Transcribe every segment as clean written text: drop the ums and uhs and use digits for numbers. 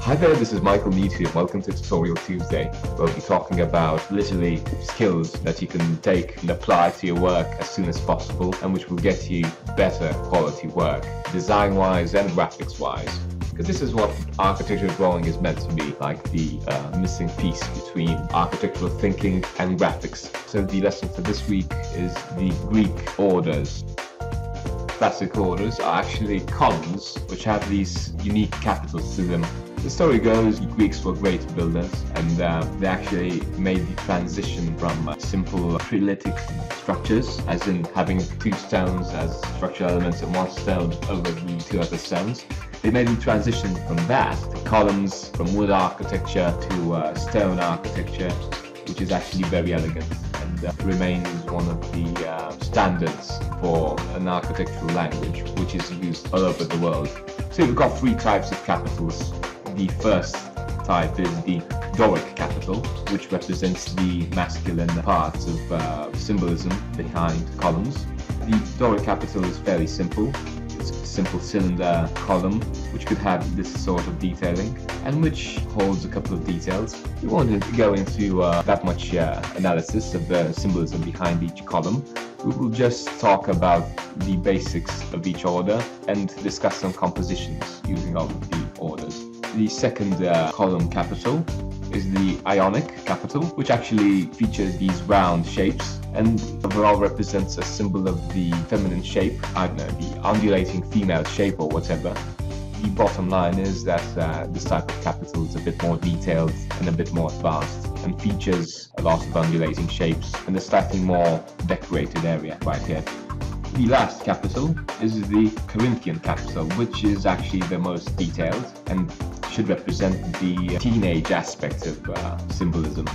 Hi there, this is Michael Mead here. Welcome to Tutorial Tuesday. We'll be talking about literally skills that you can take and apply to your work as soon as possible and which will get you better quality work, design-wise and graphics-wise. Because this is what architectural drawing is meant to be, like the missing piece between architectural thinking and graphics. So the lesson for this week is the Greek orders. Classic orders are actually columns which have these unique capitals to them. The story goes the Greeks were great builders, and they actually made the transition from simple trilytic structures, as in having two stones as structural elements and one stone over the two other stones. They made the transition from that to columns, from wood architecture to stone architecture, which is actually very elegant and remains one of the standards for an architectural language, which is used all over the world. So we've got three types of capitals. The first type is the Doric Capital, which represents the masculine parts of symbolism behind columns. The Doric Capital is fairly simple. It's a simple cylinder column which could have this sort of detailing and which holds a couple of details. We won't go into that much analysis of the symbolism behind each column. We will just talk about the basics of each order and discuss some compositions using all of the orders. The second column capital is the Ionic Capital, which actually features these round shapes and overall represents a symbol of the feminine shape, I don't know, the undulating female shape or whatever. The bottom line is that this type of capital is a bit more detailed and a bit more advanced and features a lot of undulating shapes and a slightly more decorated area right here. The last capital is the Corinthian Capital, which is actually the most detailed and should represent the teenage aspect of symbolism.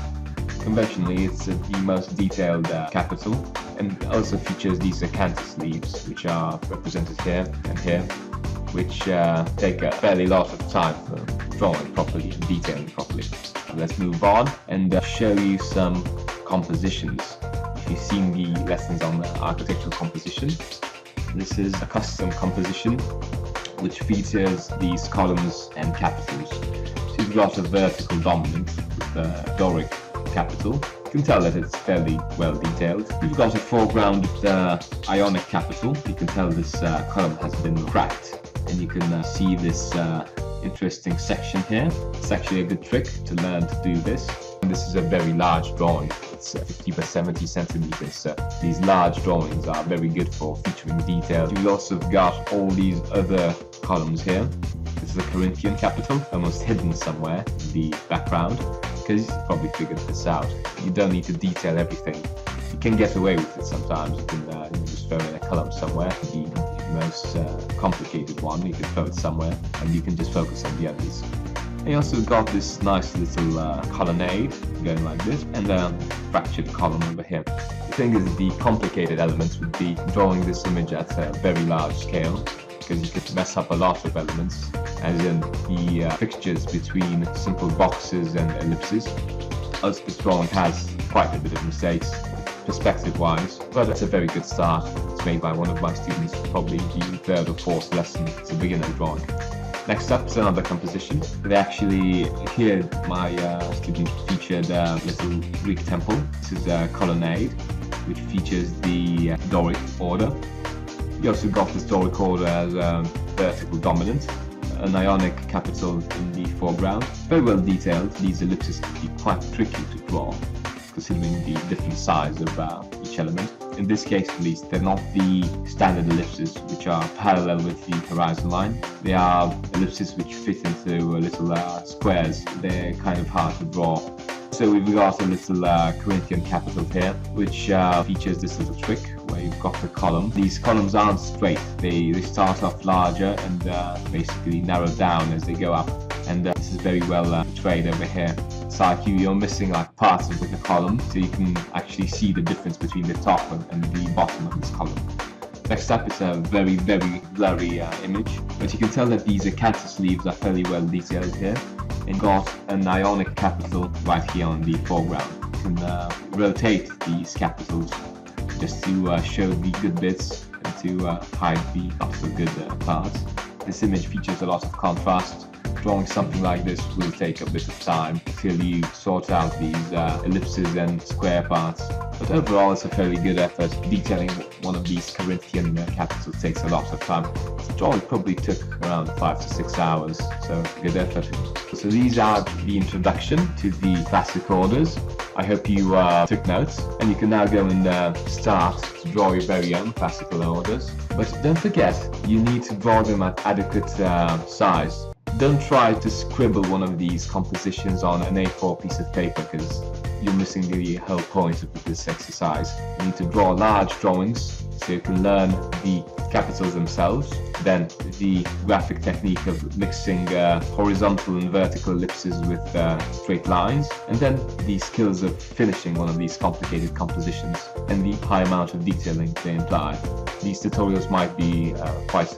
Conventionally, it's the most detailed capital and also features these acanthus leaves, which are represented here and here, which take a fairly lot of time for drawing properly and detailing properly. Let's move on and show you some compositions. If you've seen the lessons on architectural composition, this is a custom composition which features these columns and capitals. So you've got a vertical dominant with the Doric Capital. You can tell that it's fairly well detailed. You've got a foreground with the Ionic Capital. You can tell this column has been cracked, and you can see this interesting section here. It's actually a good trick to learn to do this. And this is a very large drawing. It's 50 by 70 centimeters. So these large drawings are very good for featuring detail. You've also got all these other columns here. This is the Corinthian Capital, almost hidden somewhere in the background, because you probably figured this out. You don't need to detail everything. You can get away with it sometimes. You can just throw in a column somewhere. The most complicated one, you can throw it somewhere, and you can just focus on the others. And you also got this nice little colonnade going like this, and a fractured column over here. The thing is, the complicated elements would be drawing this image at a very large scale, because you could mess up a lot of elements, as in the fixtures between simple boxes and ellipses. Also, this drawing has quite a bit of mistakes, perspective-wise, but it's a very good start. It's made by one of my students, probably the third or fourth lesson. It's a beginner drawing. Next up is another composition. They actually, here my student featured a little Greek temple. This is a colonnade, which features the Doric order. You also got this Doric order as a vertical dominant, an Ionic Capital in the foreground. Very well detailed. These ellipses can be quite tricky to draw, considering the different size of each element. In this case at least, they're not the standard ellipses which are parallel with the horizon line. They are ellipses which fit into little squares. They're kind of hard to draw. So we've got a little Corinthian Capital here, which features this little trick where you've got the column. These columns aren't straight. They start off larger and basically narrow down as they go up. And this is very well portrayed over here. It's like you're missing like parts of the column, so you can actually see the difference between the top and the bottom of this column. Next up is a very, very blurry image, but you can tell that these acanthus leaves are fairly well detailed here. And got an Ionic Capital right here on the foreground. You can rotate these capitals just to show the good bits and to hide the not so good parts. This image features a lot of contrast. Drawing something like this will take a bit of time till you sort out these ellipses and square parts. But overall, it's a fairly good effort. Detailing one of these Corinthian Capital takes a lot of time. The drawing probably took around 5 to 6 hours, so good effort. So these are the introduction to the classic orders. I hope you took notes, and you can now go and start to draw your very own classical orders. But don't forget, you need to draw them at adequate size. Don't try to scribble one of these compositions on an A4 piece of paper, because you're missing the whole point of this exercise. You need to draw large drawings so you can learn the capitals themselves, then the graphic technique of mixing horizontal and vertical ellipses with straight lines, and then the skills of finishing one of these complicated compositions and the high amount of detailing they imply. These tutorials might be quite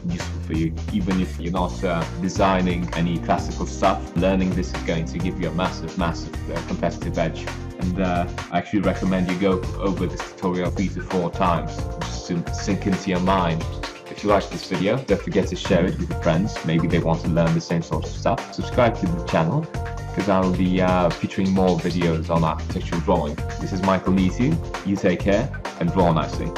useful for you, even if you're not designing any classical stuff. Learning this is going to give you a massive competitive edge. And I actually recommend you go over this tutorial 3 to 4 times just to sink into your mind. If you like this video, don't forget to share it with your friends. Maybe they want to learn the same sort of stuff. Subscribe to the channel, because I'll be featuring more videos on architectural drawing. This is Michael Neetu. You take care and draw nicely.